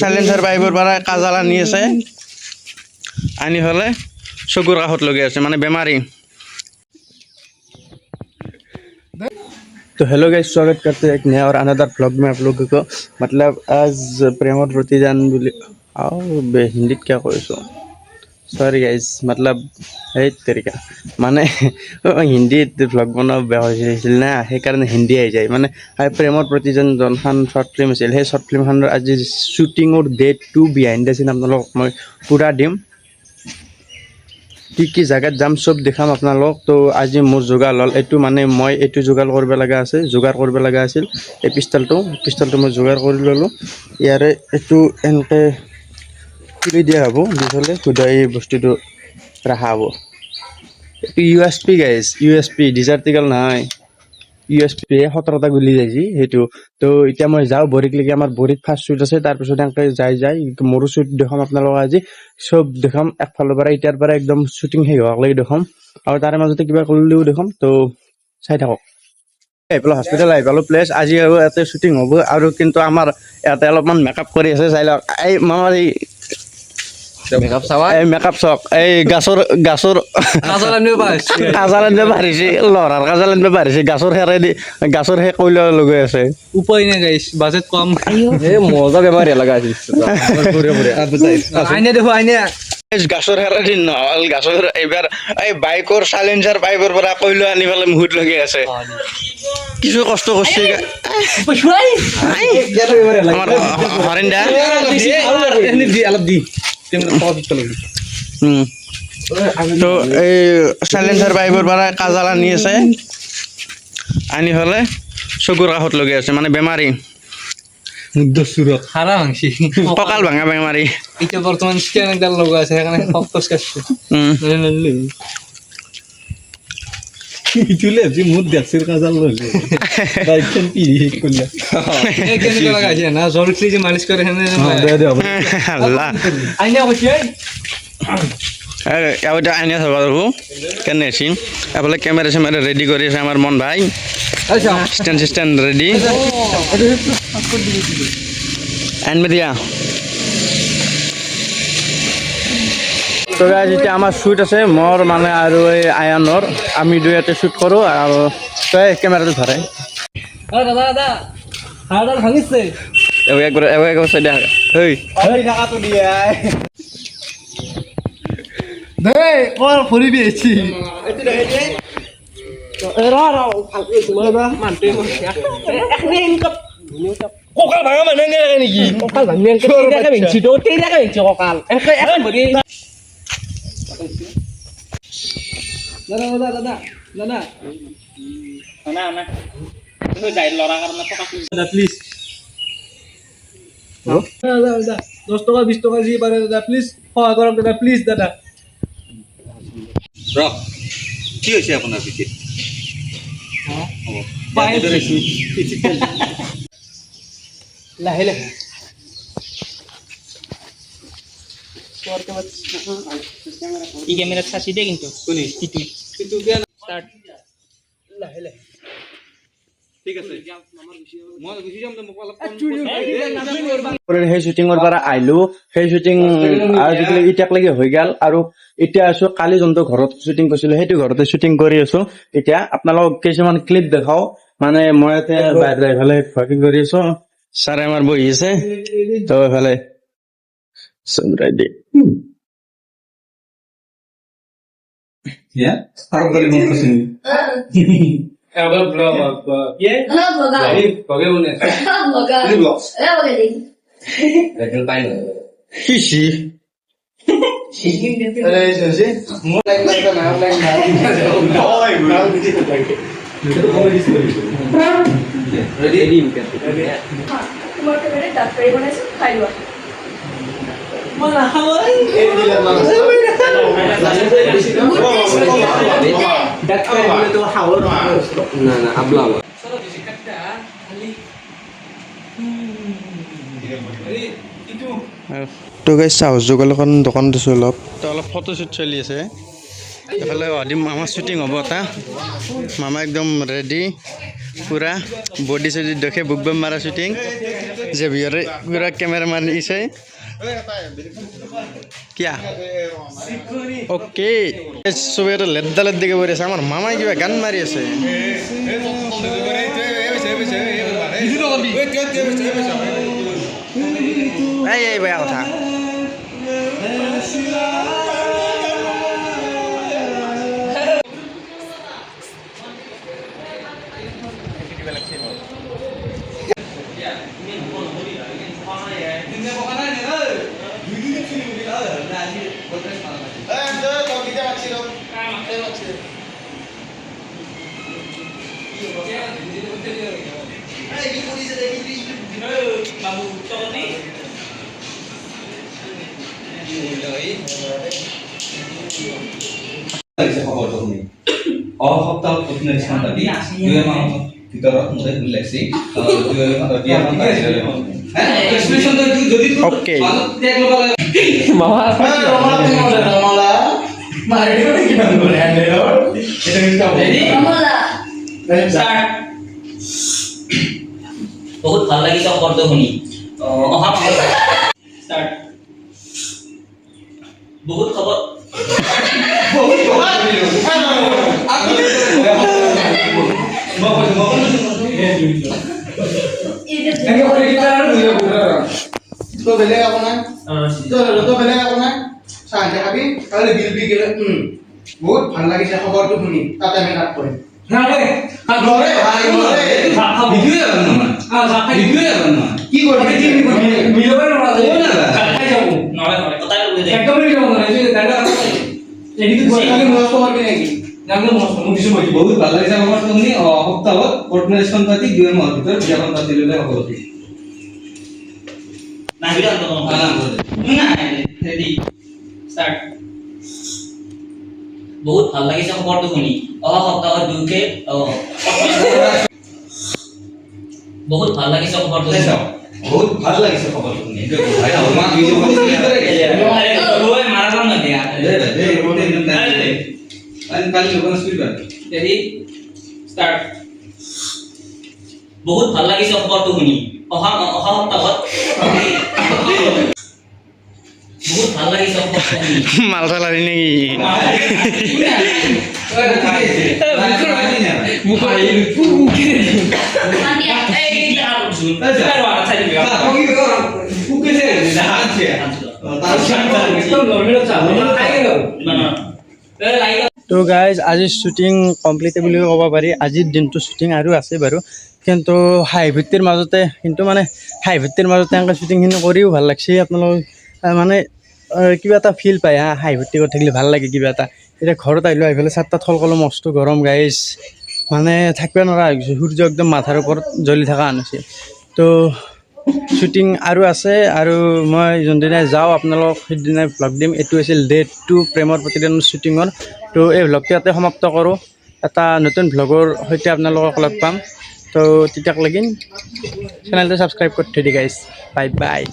সাইলেন্সাৰ পাইপৰ পৰা কাজাল আনি আছে আনি ফেলে চকুৰ কাষত লগাই আছে মানে বেমাৰী तो हेलो गाइस स्वागत करते हैं एक नया और अनदर व्लॉग में आप लोगों को मतलब आज प्रेमर प्रतिदान आओ हिंदी क्या কৈছো सॉरी गाइस मतलब এই তৰিকা মানে হিন্দীত ব্লগ বনাব বেয়া হৈছিল না সেইকাৰণে হিন্দী আহি যায় মানে প্ৰেমৰ প্ৰতিদান জনখান শৰ্ট ফিল্ম আছিল সেই শৰ্ট ফিল্মখনৰ আজি শ্বুটিঙৰ ডেট 2 বিহাইণ্ড দ্য সিন আপোনালোকক মই পুৰা দিম কি জায়গাত যাম সব দেখাম আপোনালোক তো আজি মোৰ যোগাৰ লল এটো মানে মই এটো যোগাৰ কৰিব লগা আছিল এই পিস্তলটো মই যোগাৰ কৰি ললো ইয়াৰে এটো এনকে খুলি দিয়া হ'ব দিলে খুদাই বস্তুটো ৰাখা হ'ব এটো ইউএসপি গাইস ইউএসপি ডিজাৰ্টিকেল নহয় ইউএসপি 17টা গুলি যাইছি হেতু তো এতিয়া মই যাও বৰিক লাগি আমাৰ বৰিত ফাৰ্ষ্ট শুট আছে তাৰ পিছত এনকে যাই মোৰো শুট দেখাম আপোনালোক আজি সব দেখাম একফালৰ পৰা ইটাৰ পৰা একদম শুটিং হে হোৱা লাগি দেখাম আৰু তাৰে মাজতে কিবা কৰিলেও দেখাম তো চাই থাকক এইফালে হস্পিটেল আইপালো প্লেস আজি আৰু এতে শুটিং হ'ব আৰু কিন্তু আমাৰ এতে অলপমান মেকআপ কৰি আছে চাই লওক এই মামাৰ মেকআপ চাৱা এই মেকআপ চক এই গাছৰ কাজাল আনবে পাৰিছে লৰাৰ কাজাল আনবে পাৰিছে গাছৰ হে কইলা লগাই আছে উপায় নাই গাইস বাজেট কম এ মজা বেমার লাগা আছে আইনে দেখো আইনে গাছৰ হেৰি নহল গাছৰ এইবাৰ এই বাইকৰ সাইলেন্সাৰ পাইপৰ পৰা কইলা আনি পেলাই মুহুত লগাই আছে কিছু কষ্ট কৰছে আমাৰ হৰেন্দা তো এই সাইলেন্সাৰ পাইপৰ পৰা কাজাল আনি আছে আনি ফেলে চকুৰ কাষত লগাই আছে মানে বেমাৰী হাৰা ভাঙছি কঁকাল ভাঙা বেমাৰী এটা বর্তমান স্ক্যান একদম লগা আছে এখানে ফক্স কাটছে চুলে যে মুদ দেখছির কাজাল লইছে বাইকন পিরি কইলা এই কেন লাগা আছে না জরুরি যে মালিশ করে এখানে আল্লাহ আইনে কইছে এটা আইনে চাব আৰু কেনে আছে এফালে কেমেৰা ৰেডি কৰি আছে আমাৰ মন ভাই আচ্ছা স্ট্যান্ড ৰেডি আনবে দিয়া তো গাইজ এতিয়া আমাৰ শ্বুট আছে মোৰ মানে আৰু এই আয়ানৰ আমি দুইটাতে শ্বুট কৰোঁ আৰু তই কেমেৰাটো ধৰে দাদা হাড়াল ভাঙিছে একবার চাই দেখা এই টাকাটো দিয়ে দে ওর ফুরি দিয়েছি ককাল ভাঙা মানে নেকি ককাল ভাঙি ভেঙছি তো ভেঙছি ককাল দাদা প্লিজ 10 টাকা 20 টাকা জি পারে দাদা প্লিজ সহায় করক দাদা প্লিজ দাদা রক কি হইছে আপনার পিছে পায়ে ধরেছি লাহে লাহে এই ক্যামেরা ছাসি দে কিন্তু কোনি কিন্তু কেন স্টার্ট লাহে লাহে ঠিক আছে মই গুছি যাম তো মোক অলপ সেই শ্বুটিঙৰ পৰা আহিলো সেই শ্বুটিং আজিকালি ইটাকলৈকে হৈ গ'ল আৰু এতিয়া আছো কালি যোনটো ঘৰত শ্বুটিং কৰিছিলো সেইটো ঘৰতে শ্বুটিং কৰি আছো এতিয়া আপোনালোকক কিছুমান ক্লিপ দেখাও মানে মই এতিয়া বাহিৰ এইফালে শ্বুটিং কৰি আছো ছাৰে আমাৰ বহি আছে তো এইফালে ৰেডি ইয়া আর গলি মত কইছিনি এবার ব্লগ ये কবে মনে ব্লগ রেগুল পাই না হিসি আরে এসে মো লাইক না লাইক না ওই নাও দিতে থাকে রেডি রেডি তোমার তো বেরে ডাক্তারি বানাইছো খাইলো মালা হাওয়াই এই দিলা মানুষ ডাক্তারি বলে তো হাওয়া না না আবলা সরো বেশি কাটটা খালি ইটু তো গাইছ চাউজ যোগালখন দোকান দিছোঁ অলপ তো অলপ ফটোশ্বুট চলি আছে এইফালে আমাৰ শ্বুটিং হ'ব এটা মামা একদম ৰেডি পুৰা বডি চডি দেখে বুক বাম মাৰা শ্বুটিং जेवियर पूरा कैमरामैन इसे क्या ओके सुबह लेद्दा लेद्दी के बोरे सामर मामा की गान मारी আছে এই বেয়া কথা বাবু চলনি অসপ্তাহত প্ৰতিদিনে স্থান পাতি 2 মাহৰ ভিতৰত মোৰে ভুল লাগছি 2 মাহৰ বিয়াখন পাতিলে এক্সপ্ৰেছন তো যদি Okay. টেক লব লাগে রমলা মারি কি বান করে হ্যান্ডেল এটা কিন্তু রেডি কমলা স্টার্ট বহুত ভাল লাগিছে শব্দ শুনি অহা স্টার্ট বহুত খবৰ এনেকে করে কি আর দুই পুরা তো বেলে আপনা তো বেলে আপনা সাহায্য খাবি তাহলে বিল বি গেলে বহুত ভাল লাগিছে খবৰটো শুনি তাতে আমি কাট কৰিম না ৰে নৰে ভাই নৰে ভিডিও এবাৰ নহয় ভিডিও এবাৰ নহয় কি কৰিবি মিলবে না খাই যাব নয় নয় কথাই লই দে একদম মিলবে না এই দাদা এদিকে খালি মস্ত করবি নাকি জানো মোক কিছু বলি বহুত ভাল লাগিছে আমাৰ তুমি সপ্তাহত কোৰ্ডিনেশ্যন পাতি 2 মাহৰ ভিতৰত বিয়াখন পাতিলে হ'ব ঠিক না ভিডিও আনতো না ৰেডি স্টাৰ্ট বহুত ভাল লাগিছে খবৰটো শুনি অহা সপ্তাহত দুকে বহুত ভাল লাগিছে খবৰটো শুনি বহুত ভাল লাগিছে খবৰটো শুনি ভাই আমাৰ ভিডিও ওই মাৰালাম না দিয়া আমি কালি লোকন স্পিকাৰ ৰেডি স্টাৰ্ট বহুত ভাল লাগিছে খবৰটো শুনি অহা সপ্তাহত বহুত ভাল লাগিছে খবৰটো শুনি মাল চালারি নাকি এই আর শুন তার ওয়ালা চাই দিবা না না লাইক তো গাইজ আজি শ্বুটিং কমপ্লিট বুলি ক'ব পাৰি আজিৰ দিনটো শ্বুটিং আৰু আছে বাৰু কিন্তু হাঁহি ফূৰ্তিৰ মাজতে হাঁহি ফূৰ্তিৰ মাজতে এনেকৈ শ্বুটিংখিনি কৰিও ভাল লাগছে আপোনালোক মানে কিবা এটা ফিল পায় হাঁহি ফূৰ্তি কৰি থাকিলে ভাল লাগে কিবা এটা এতিয়া ঘৰত আহিলোঁ আহি পেলাই চাৰিটাত থলকলো মস্ত গৰম গাইজ মানে থাকিব নোৱাৰা হৈ গৈছে সূৰ্য একদম মাথাৰ ওপৰত জ্বলি থকা আনিছে তো শ্বুটিং আৰু আছে আৰু মই যোনদিনাই যাওঁ আপোনালোকক সেইদিনাই ভ্লগ দিম এইটো আছিল ডে 2 প্ৰেমৰ প্ৰতিদিনৰ শ্বুটিঙৰ তো এই ভ্লগটো ইয়াতে সমাপ্ত কৰোঁ এটা নতুন ভ্লগৰ সৈতে আপোনালোকক লগ পাম তো তেতিয়াক লাগিন চেনেলটো ছাবস্ক্ৰাইব কৰি থৈ দি গাইজ বাই বাই